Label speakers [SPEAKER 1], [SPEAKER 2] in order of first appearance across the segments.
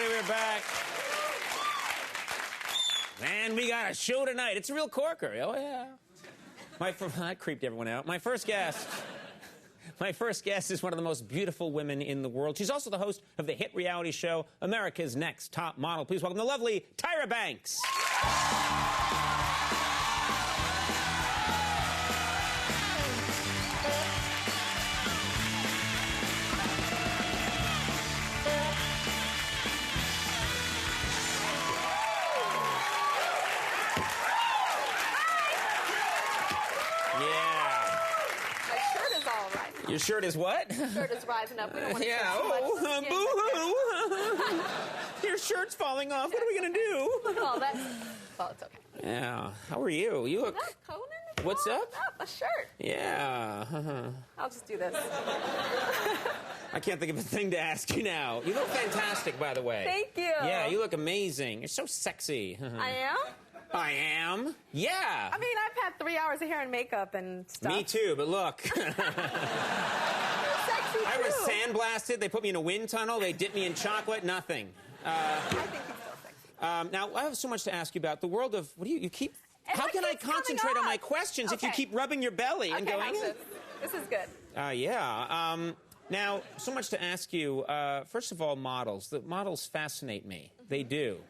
[SPEAKER 1] everybody. We're back. And we got a show tonight. It's a real corker. Oh, yeah. That creeped everyone out. My first guest is one of the most beautiful women in the world. She's also the host of the hit reality show, America's Next Top Model. Please welcome the lovely Tyra Banks. Your shirt is what?
[SPEAKER 2] Shirt is rising up. We don't want to
[SPEAKER 1] boo-hoo. Your shirt's falling off. What are we going to do?
[SPEAKER 2] Oh, it's okay.
[SPEAKER 1] Yeah. How are you? You look...
[SPEAKER 2] Conan?
[SPEAKER 1] What's up?
[SPEAKER 2] A shirt.
[SPEAKER 1] Yeah.
[SPEAKER 2] I'll just do this.
[SPEAKER 1] I can't think of a thing to ask you now. You look fantastic, by the way.
[SPEAKER 2] Thank you.
[SPEAKER 1] Yeah, you look amazing. You're so sexy.
[SPEAKER 2] I am?
[SPEAKER 1] I am? Yeah.
[SPEAKER 2] I mean, I've had 3 hours of hair and makeup and stuff.
[SPEAKER 1] Me too, but look.
[SPEAKER 2] You're sexy, too.
[SPEAKER 1] I was sandblasted. They put me in a wind tunnel. They dipped me in chocolate. Nothing.
[SPEAKER 2] I think he's so sexy.
[SPEAKER 1] Now, I have so much to ask you about. The world of... What do you keep... How can I concentrate on my questions if you keep rubbing your belly and going...
[SPEAKER 2] This is good.
[SPEAKER 1] Yeah. Now, so much to ask you. First of all, models. The models fascinate me. They do.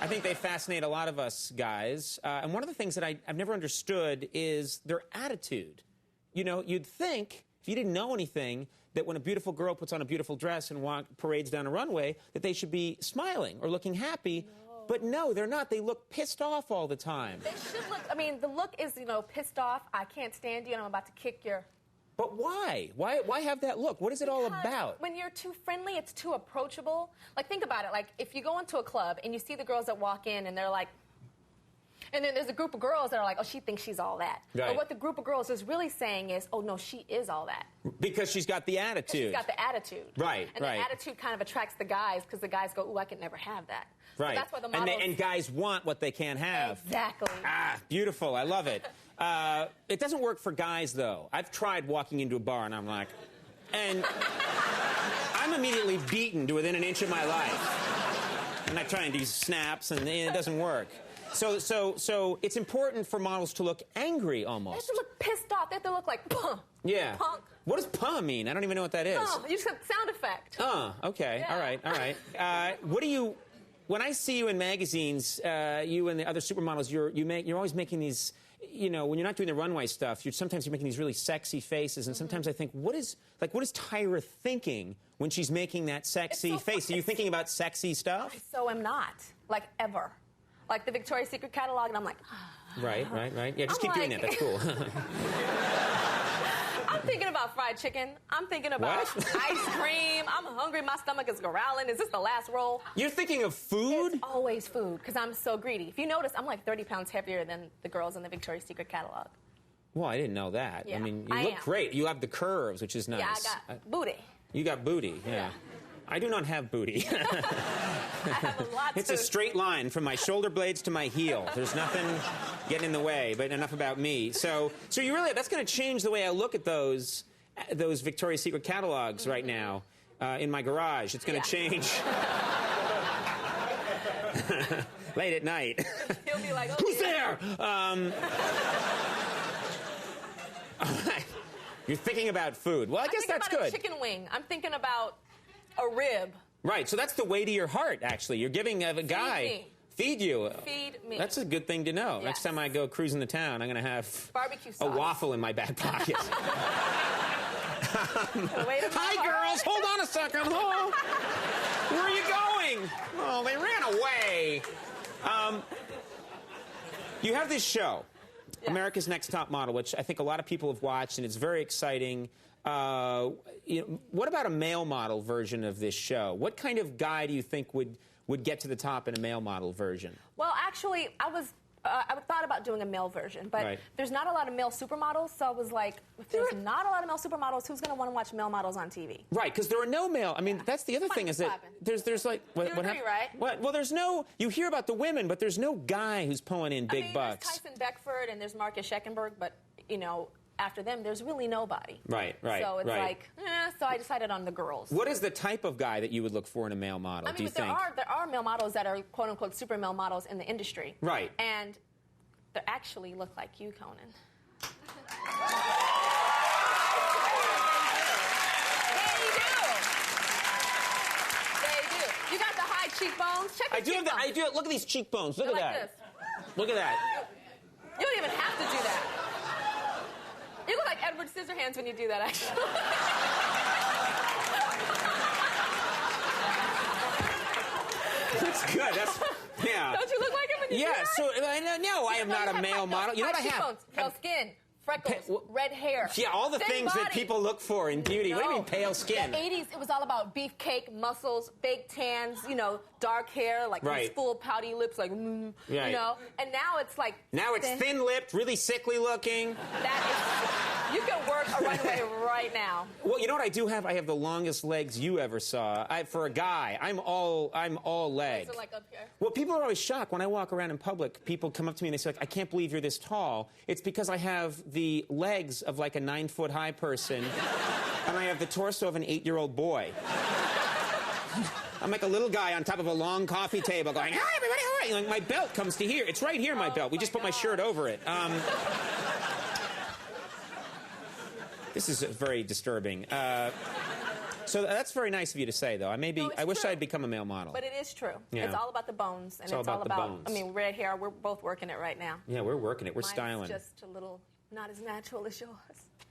[SPEAKER 1] I think they fascinate a lot of us guys. And one of the things that I've never understood is their attitude. You know, you'd think, if you didn't know anything, that when a beautiful girl puts on a beautiful dress and parades down a runway, that they should be smiling or looking happy. No. But no, they're not. They look pissed off all the time.
[SPEAKER 2] They should look, I mean, the look is, pissed off. I can't stand you and I'm about to kick your...
[SPEAKER 1] But why? Why have that look? What is it all about?
[SPEAKER 2] When you're too friendly, it's too approachable. Like, think about it. Like, if you go into a club and you see the girls that walk in and they're like... And then there's a group of girls that are like, oh, she thinks she's all that.
[SPEAKER 1] Right.
[SPEAKER 2] But what the group of girls is really saying is, oh, no, she is all that.
[SPEAKER 1] Because she's got the attitude.
[SPEAKER 2] She's got the attitude.
[SPEAKER 1] Right,
[SPEAKER 2] and the attitude kind of attracts the guys because the guys go, ooh, I could never have that.
[SPEAKER 1] Right.
[SPEAKER 2] So that's why the models...
[SPEAKER 1] And guys want what they can't have.
[SPEAKER 2] Exactly.
[SPEAKER 1] Ah, beautiful. I love it. It doesn't work for guys, though. I've tried walking into a bar, and I'm like... And I'm immediately beaten to within an inch of my life. And I try and do snaps, and it doesn't work. So it's important for models to look angry, almost.
[SPEAKER 2] They have to look pissed off. They have to look like, puh.
[SPEAKER 1] Yeah.
[SPEAKER 2] Punk.
[SPEAKER 1] What does puh mean? I don't even know what that is.
[SPEAKER 2] You just have sound effect.
[SPEAKER 1] Okay.
[SPEAKER 2] Yeah.
[SPEAKER 1] All right. What do you... When I see you in magazines, you and the other supermodels, you're always making these... You know, when you're not doing the runway stuff, sometimes you're making these really sexy faces, and sometimes I think, what is Tyra thinking when she's making that sexy face? Are you thinking about sexy stuff?
[SPEAKER 2] I so am not. Like, ever. Like the Victoria's Secret catalog, and I'm like...
[SPEAKER 1] Right. Yeah, just keep doing that. That's cool.
[SPEAKER 2] I'm thinking about fried chicken. I'm thinking about ice cream. I'm hungry. My stomach is growling. Is this the last roll?
[SPEAKER 1] You're thinking of food?
[SPEAKER 2] It's always food, because I'm so greedy. If you notice, I'm like 30 pounds heavier than the girls in the Victoria's Secret catalog.
[SPEAKER 1] Well, I didn't know that.
[SPEAKER 2] Yeah,
[SPEAKER 1] I mean, you look great. You have the curves, which is nice.
[SPEAKER 2] Yeah, I got booty.
[SPEAKER 1] You got booty, yeah. I do not have booty.
[SPEAKER 2] I have a lot
[SPEAKER 1] It's a straight line from my shoulder blades to my heel. There's nothing getting in the way, but enough about me. So you really, that's going to change the way I look at those Victoria's Secret catalogs right now in my garage. It's going to change. Late at night.
[SPEAKER 2] He'll be like, oh,
[SPEAKER 1] who's there? You're thinking about food. Well, I guess that's good.
[SPEAKER 2] I'm thinking about a chicken wing. I'm thinking about a rib.
[SPEAKER 1] Right, so that's the way to your heart, actually. You're giving a guy... Feed you.
[SPEAKER 2] Feed me.
[SPEAKER 1] That's a good thing to know.
[SPEAKER 2] Yes.
[SPEAKER 1] Next time I go cruising the town, I'm going to have
[SPEAKER 2] barbecue sauce.
[SPEAKER 1] A waffle in my back pocket.
[SPEAKER 2] Hi,
[SPEAKER 1] girls. Hold on a second. Oh, where are you going? Oh, they ran away. You have this show, America's Next Top Model, which I think a lot of people have watched, and it's very exciting. What about a male model version of this show? What kind of guy do you think would get to the top in a male model version?
[SPEAKER 2] Well, actually, I thought about doing a male version, but there's not a lot of male supermodels, so I was like, if there's not a lot of male supermodels, who's going to want to watch male models on TV? Right,
[SPEAKER 1] because there are no male... I mean, that's the other thing is that there's like...
[SPEAKER 2] What happened? Right?
[SPEAKER 1] What? Well, there's no... You hear about the women, but there's no guy who's pulling in big bucks.
[SPEAKER 2] There's Tyson Beckford and there's Marcus Scheckenberg, but, after them, there's really nobody.
[SPEAKER 1] Right.
[SPEAKER 2] So it's like, so I decided on the girls.
[SPEAKER 1] What is the type of guy that you would look for in a male model, do you think?
[SPEAKER 2] There are male models that are quote-unquote super male models in the industry.
[SPEAKER 1] Right.
[SPEAKER 2] And they actually look like you, Conan. You got the high cheekbones. Check the cheekbones.
[SPEAKER 1] I do. Look at these cheekbones. Look at that.
[SPEAKER 2] This.
[SPEAKER 1] Look at that.
[SPEAKER 2] You don't even have to do that. You look like Edward Scissorhands when you do that, actually.
[SPEAKER 1] That's good. Yeah.
[SPEAKER 2] Don't you look like him when you do that?
[SPEAKER 1] So no, I am not a male model. You know what I have?
[SPEAKER 2] Pale skin. Freckles, red hair.
[SPEAKER 1] Yeah, all the
[SPEAKER 2] thin
[SPEAKER 1] things
[SPEAKER 2] body.
[SPEAKER 1] that people look for in beauty.
[SPEAKER 2] No.
[SPEAKER 1] What do you mean pale skin?
[SPEAKER 2] The 80s, it was all about beefcake, muscles, fake tans, dark hair, like these full pouty lips, like, And now it's like...
[SPEAKER 1] Now it's thin-lipped, really sickly looking.
[SPEAKER 2] You can work a runway right now.
[SPEAKER 1] Well, you know what I do have? I have the longest legs you ever saw. For a guy, I'm all leg.
[SPEAKER 2] So like up here.
[SPEAKER 1] Well, people are always shocked when I walk around in public. People come up to me and they say, like, I can't believe you're this tall. It's because I have the legs of like a 9-foot-high person, and I have the torso of an 8-year-old boy. I'm like a little guy on top of a long coffee table going, hi, everybody, hi. Like, my belt comes to here. It's right here, my belt. We just put my shirt over it. This is very disturbing. So that's very nice of you to say, though. I wish
[SPEAKER 2] true.
[SPEAKER 1] I'd become a male model.
[SPEAKER 2] But it is true.
[SPEAKER 1] Yeah.
[SPEAKER 2] It's all about the bones. And
[SPEAKER 1] it's all about the bones.
[SPEAKER 2] I mean, red hair, we're both working it right now.
[SPEAKER 1] Yeah, we're working it. We're
[SPEAKER 2] Mine's
[SPEAKER 1] styling.
[SPEAKER 2] Just a little, not as natural as yours.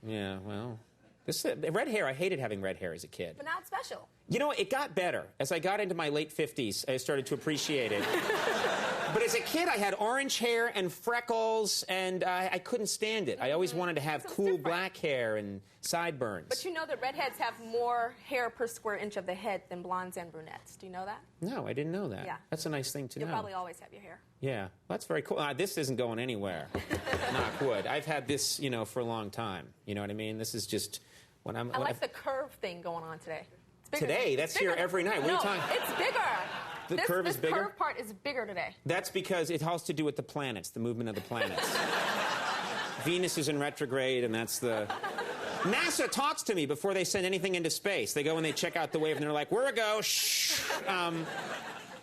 [SPEAKER 1] Yeah, well. Red hair, I hated having red hair as a kid.
[SPEAKER 2] But now it's special.
[SPEAKER 1] You know, it got better. As I got into my late 50s, I started to appreciate it. But as a kid, I had orange hair and freckles, and I couldn't stand it. I always wanted to have cool black hair and sideburns.
[SPEAKER 2] But you know that redheads have more hair per square inch of the head than blondes and brunettes. Do you know that?
[SPEAKER 1] No, I didn't know that.
[SPEAKER 2] Yeah.
[SPEAKER 1] That's a nice thing to know.
[SPEAKER 2] You'll probably always have your hair.
[SPEAKER 1] Yeah, that's very cool. This isn't going anywhere. Knock wood. I've had this, for a long time. You know what I mean? This is just... I
[SPEAKER 2] like the curve thing going on today.
[SPEAKER 1] Today? That's here every night. What are you talking?
[SPEAKER 2] It's bigger.
[SPEAKER 1] The curve is bigger?
[SPEAKER 2] This curve part is bigger today.
[SPEAKER 1] That's because it has to do with the planets, the movement of the planets. Venus is in retrograde, and that's the... NASA talks to me before they send anything into space. They go and they check out the wave, and they're like, where to go? Shh. How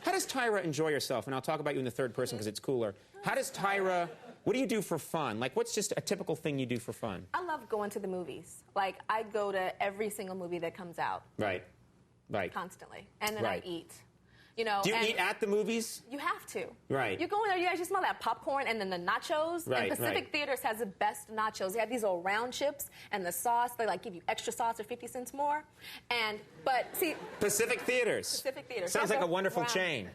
[SPEAKER 1] does Tyra enjoy herself? And I'll talk about you in the third person because it's cooler. How does Tyra... What do you do for fun? Like, what's just a typical thing you do for fun?
[SPEAKER 2] I love going to the movies. Like, I go to every single movie that comes out.
[SPEAKER 1] Right.
[SPEAKER 2] Constantly. And then I eat. Do you
[SPEAKER 1] eat at the movies?
[SPEAKER 2] You have to.
[SPEAKER 1] Right.
[SPEAKER 2] You go in there, you actually smell that popcorn and then the nachos.
[SPEAKER 1] Right,
[SPEAKER 2] and Pacific Theaters has the best nachos. They have these little round chips and the sauce. They give you extra sauce or 50 cents more. But see.
[SPEAKER 1] Pacific Theaters. Sounds like a wonderful chain.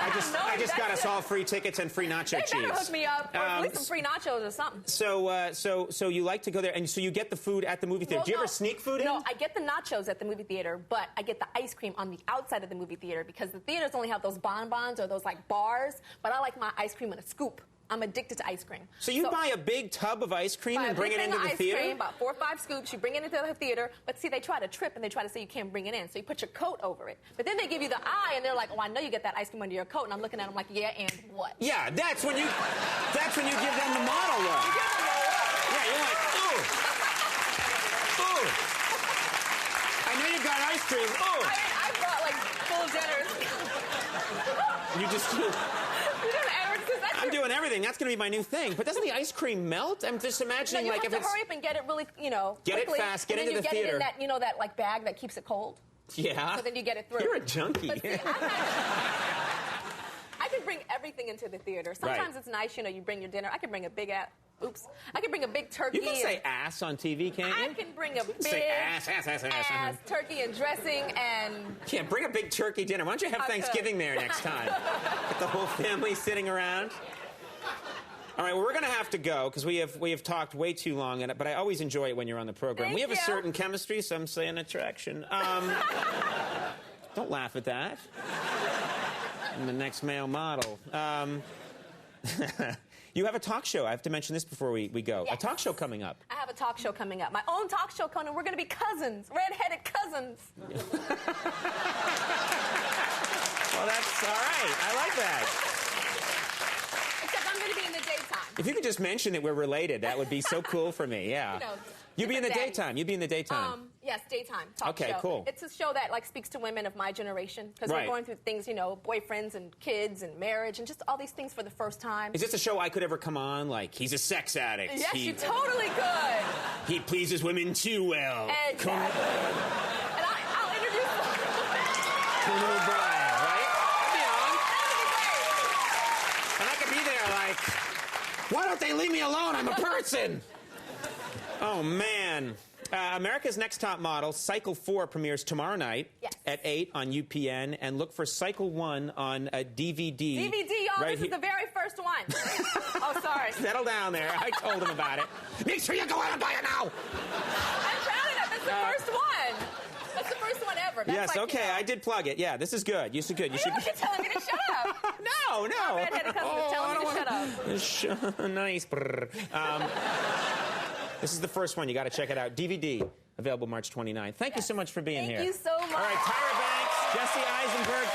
[SPEAKER 1] I just got us all free tickets and free nacho cheese.
[SPEAKER 2] They better hook me up, or at least some free nachos or something.
[SPEAKER 1] So you like to go there, and so you get the food at the movie theater. Do you ever sneak food in?
[SPEAKER 2] No, I get the nachos at the movie theater, but I get the ice cream on the outside of the movie theater because the theaters only have those bonbons or those bars, but I like my ice cream in a scoop. I'm addicted to ice cream.
[SPEAKER 1] So you buy a big tub of ice cream and bring it into the theater?
[SPEAKER 2] Cream, about 4 or 5 scoops. You bring it into the theater. But see, they try to trip and they try to say you can't bring it in. So you put your coat over it. But then they give you the eye and they're like, oh, I know you get that ice cream under your coat. And I'm looking at them like, yeah, and what?
[SPEAKER 1] Yeah, that's when you give them the model look.
[SPEAKER 2] You give them the look.
[SPEAKER 1] Yeah, you're like, ooh. Ooh. I know you got ice cream. Ooh.
[SPEAKER 2] I brought full dinners.
[SPEAKER 1] You just... I'm doing everything. That's going to be my new thing. But doesn't the ice cream melt? I'm just imagining
[SPEAKER 2] you
[SPEAKER 1] if
[SPEAKER 2] have to hurry up and get it really,
[SPEAKER 1] Get
[SPEAKER 2] quickly,
[SPEAKER 1] it fast. Get into the
[SPEAKER 2] theater.
[SPEAKER 1] theater.
[SPEAKER 2] And then you get it in that, bag that keeps it cold.
[SPEAKER 1] Yeah.
[SPEAKER 2] So then you get it through.
[SPEAKER 1] You're a junkie.
[SPEAKER 2] But see, I can bring everything into the theater. Sometimes it's nice, you bring your dinner. I can bring a big ass. Oops. I can bring a big turkey.
[SPEAKER 1] You can say ass on TV, can't you?
[SPEAKER 2] I can bring a big
[SPEAKER 1] say ass,
[SPEAKER 2] turkey and dressing and...
[SPEAKER 1] Yeah, bring a big turkey dinner. Why don't you have Thanksgiving there next time? Get the whole family sitting around. All right, well, we're going to have to go because we have talked way too long, but I always enjoy it when you're on the program. We have a certain chemistry, some say an attraction. Don't laugh at that. I'm the next male model. You have a talk show. I have to mention this before we go.
[SPEAKER 2] Yes.
[SPEAKER 1] A talk show coming up.
[SPEAKER 2] I have a talk show coming up. My own talk show, Conan. We're going to be cousins, red-headed cousins.
[SPEAKER 1] Well, that's all right. I like that.
[SPEAKER 2] Except I'm going to be in the daytime.
[SPEAKER 1] If you could just mention that we're related, that would be so cool for me. Yeah.
[SPEAKER 2] You know,
[SPEAKER 1] You'd be in the
[SPEAKER 2] daddies.
[SPEAKER 1] daytime. You'd be in the daytime.
[SPEAKER 2] Yes, daytime talk show.
[SPEAKER 1] Okay, cool.
[SPEAKER 2] It's a show that like speaks to women of my generation because
[SPEAKER 1] Right.
[SPEAKER 2] we're going through things, you know, boyfriends and kids and marriage and just all these things for the first time.
[SPEAKER 1] Is this a show I could ever come on? Like, he's a sex addict.
[SPEAKER 2] Yes, you totally could.
[SPEAKER 1] He pleases women too well.
[SPEAKER 2] Exactly. And I'll introduce
[SPEAKER 1] Conan O'Brien, right? I'd be on.
[SPEAKER 2] That
[SPEAKER 1] And I could be there like, why don't they leave me alone? I'm a person. Oh, man. America's Next Top Model, Cycle 4 premieres tomorrow night at 8 on UPN. And look for Cycle 1 on DVD.
[SPEAKER 2] DVD, y'all.
[SPEAKER 1] Right
[SPEAKER 2] This is the very first one. Oh, sorry.
[SPEAKER 1] Settle down there. I told him about it. Make sure you go out and buy it now.
[SPEAKER 2] I'm proud of that. That's the first one. That's the first one ever. That's
[SPEAKER 1] Yes,
[SPEAKER 2] like,
[SPEAKER 1] okay,
[SPEAKER 2] you know,
[SPEAKER 1] I did plug it. Yeah, this is good. You should good. You should.
[SPEAKER 2] You're telling me to shut up.
[SPEAKER 1] No, no.
[SPEAKER 2] My redheaded cousin is telling me to shut up.
[SPEAKER 1] Nice. Brr. This is the first one. You got to check it out. DVD available March 29th. Thank you so much for being here.
[SPEAKER 2] Thank you so much.
[SPEAKER 1] All right, Tyra Banks, Jesse Eisenberg.